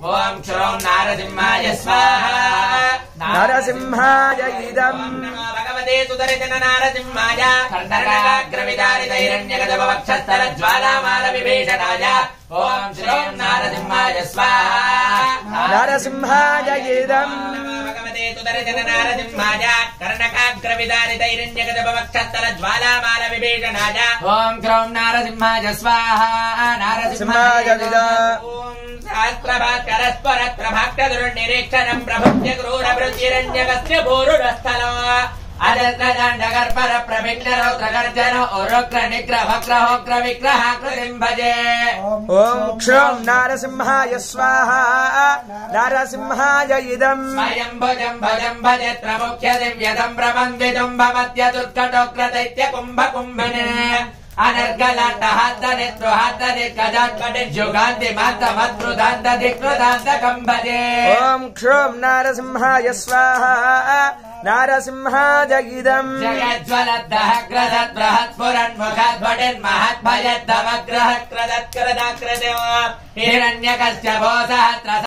ओम क्षुरं नारसिंहाय स्वाहा नरसिंहाय इदम् नमो भगवते सुदर्शन नारसिंहाय कर्णकाग्रविदारितैरण्यगजवक्षस्थल ज्वालामाल विभीषणाय ओम श्रीं नारसिंहाय स्वाहा नरसिंहाय इदम् भगवते सुदर्शन नारसिंहाय कर्णकाग्रविदारितैरण्यगजवक्षस्थल ज्वालामाल विभीषणाय ओम श्रीं नारसिंहाय स्वाहा नारसिंहाय इदम् सहस्रभास्करस्वरत्रभाक्तदुर्निरीक्षणम् प्रभुत्य क्रूरवृत्तिरण्यकस्य भूरुरस्थलो अजस्रदण्डगर्पर प्रभिन्नरौद्रगर्जन उरुग्र निग्रह वक्रहोग्र विग्रहाकृतिम् भजे ओम क्षुरं नारसिंहाय स्वाहा नरसिंहाय इदम् स्वयं भजम् भजे प्रमुख्य दिव्यदम् प्रबन्धितुम् भवत्यदुर्घटोग्र दैत्य कुम्भ कुम्भिने अनर्गलाट्टहात्तनित्रुहात्तनिर्गजात्कटिज्युगान्ति मान्तमद्रुदान्तधिकृदान्तकम् भजे ओम क्षुरं नारसिंहाय स्वाहा नरसिंहाय इदम् जगज्ज्वलद्दहग्रदद्बृहत्पुरन्मुखाद्भटिन्महद्भयद्दवग्रहक्रदत्क्रदाकृतो हिरण्यकस्य भो सहस्र